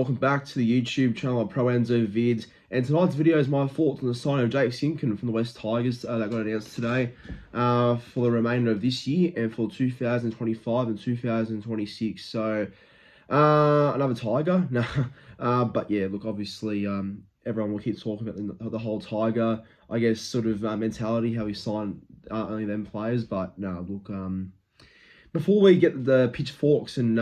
welcome back to the YouTube channel of Pro Enzo Vids. And tonight's video is my thoughts on the signing of Jake Simpkin from the West Tigers that got announced today for the remainder of this year and for 2025 and 2026. So, another Tiger. No, but yeah, look, obviously, everyone will keep talking about the whole Tiger, I guess, sort of mentality, how he signed only them players. But no, look, before we get the pitchforks and,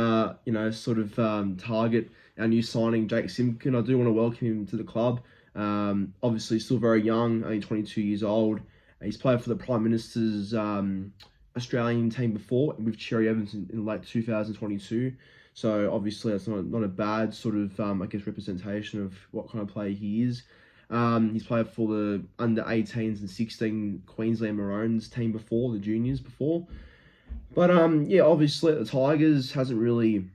sort of target our new signing, Jake Simpkin, I do want to welcome him to the club. Obviously, still very young, only 22 years old. He's played for the Prime Minister's Australian team before with Cherry Evans in late 2022. So, obviously, that's not a bad sort of, representation of what kind of player he is. He's played for the under-18s and 16 Queensland Maroons team before, the juniors before. But, obviously the Tigers hasn't really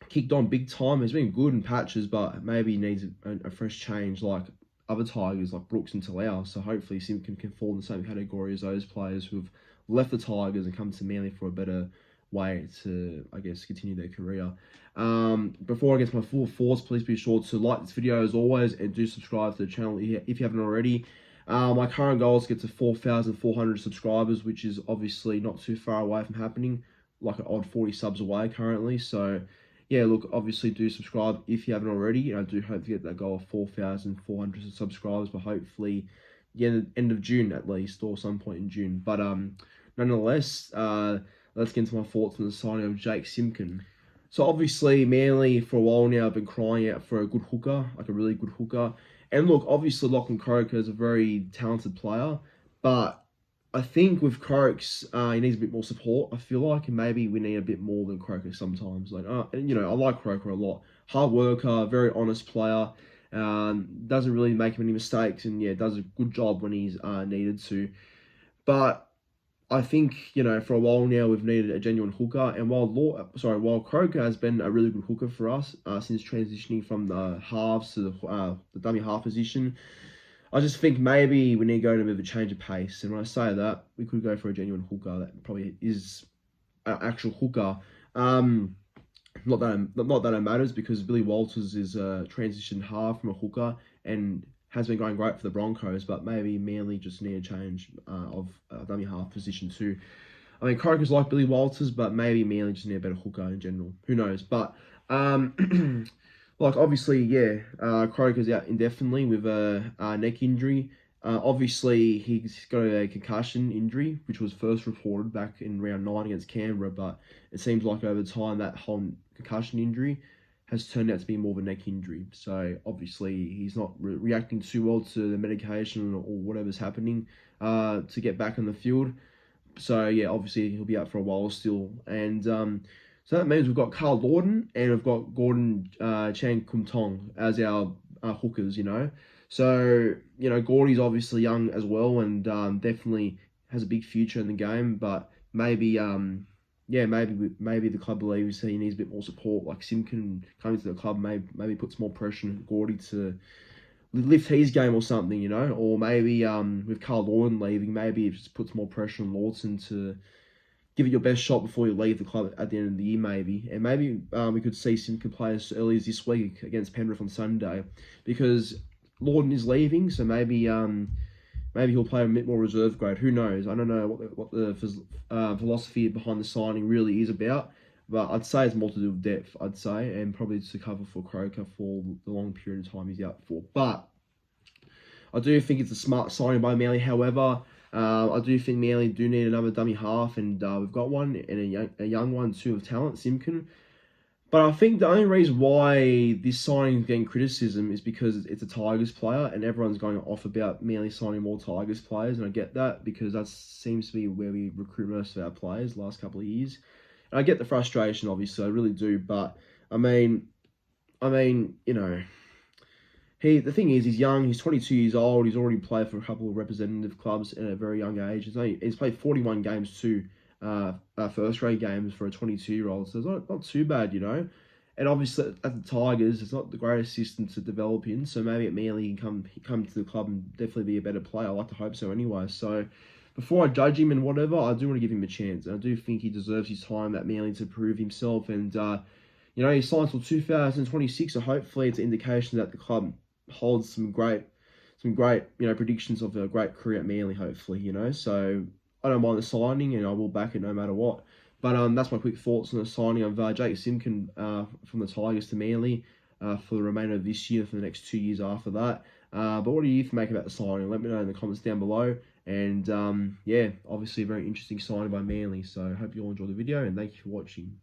kicked on big time. He's been good in patches, but maybe needs a fresh change like other Tigers, like Brooks and Talau. So hopefully Simpkin can fall in the same category as those players who've left the Tigers and come to Manly for a better way to, continue their career. Before I get to my full thoughts, please be sure to like this video as always and do subscribe to the channel if you haven't already. My current goal is to get to 4,400 subscribers, which is obviously not too far away from happening, like an odd 40 subs away currently. So, yeah, look, obviously do subscribe if you haven't already. And I do hope to get that goal of 4,400 subscribers, but hopefully the end of June at least, or some point in June. But nonetheless, let's get into my thoughts on the signing of Jake Simpkin. So obviously, Manly for a while now have been crying out for a good hooker, like a really good hooker. And look, obviously Lachlan Croker is a very talented player, but I think with Croaks, he needs a bit more support, I feel like, and maybe we need a bit more than Croker sometimes. Like, I like Croker a lot. Hard worker, very honest player, doesn't really make any mistakes, and yeah, does a good job when he's needed to. But I think, for a while now, we've needed a genuine hooker. And while Croker has been a really good hooker for us since transitioning from the halves to the dummy half position, I just think maybe we need to go to a bit of a change of pace. And when I say that, we could go for a genuine hooker that probably is an actual hooker. Not that it matters, because Billy Walters is a transition half from a hooker and has been going great for the Broncos, but maybe Manly just need a change of dummy half position too. I mean, Croker's like Billy Walters, but maybe Manly just need a better hooker in general. Who knows? But, obviously, Croker's out indefinitely with a neck injury. Obviously, he's got a concussion injury, which was first reported back in round 9 against Canberra, but it seems like over time that whole concussion injury has turned out to be more of a neck injury. So obviously he's not reacting too well to the medication or whatever's happening to get back on the field. So yeah, obviously he'll be out for a while still. And so that means we've got Carl Lawton and we've got Gordon Chan Kum Tong as our hookers, So, Gordy's obviously young as well and definitely has a big future in the game, but maybe maybe the club believes he needs a bit more support. Like Simpkin coming to the club maybe puts more pressure on Gordy to lift his game or something, Or maybe with Carl Lawton leaving, maybe it just puts more pressure on Lawton to give it your best shot before you leave the club at the end of the year, maybe. And maybe we could see Simpkin play as early as this week against Penrith on Sunday, because Lawton is leaving, so maybe he'll play a bit more reserve grade. Who knows? I don't know what the philosophy behind the signing really is about, but I'd say it's more to do with depth, I'd say, and probably to cover for Croker for the long period of time he's out for. But I do think it's a smart signing by Manly. However, I do think Manly do need another dummy half, and we've got one, and a young one too of talent, Simpkin. But I think the only reason why this signing is getting criticism is because it's a Tigers player and everyone's going off about Manly signing more Tigers players. And I get that, because that seems to be where we recruit most of our players the last couple of years. And I get the frustration, obviously, I really do. But, I mean, the thing is, he's young, he's 22 years old, he's already played for a couple of representative clubs at a very young age. He's played 41 games too. First-grade games for a 22-year-old, so it's not too bad, And obviously, at the Tigers, it's not the greatest system to develop in, so maybe at Manly he can come to the club and definitely be a better player. I like to hope so anyway. So before I judge him and whatever, I do want to give him a chance. And I do think he deserves his time at Manly to prove himself and, you know, he signs till 2026, so hopefully it's an indication that the club holds some great, you know, predictions of a great career at Manly, hopefully, you know. So I don't mind the signing, and I will back it no matter what. But that's my quick thoughts on the signing of Jake Simpkin from the Tigers to Manly for the remainder of this year, for the next 2 years after that. But what do you make about the signing? Let me know in the comments down below. And yeah, obviously a very interesting signing by Manly. So I hope you all enjoy the video, and thank you for watching.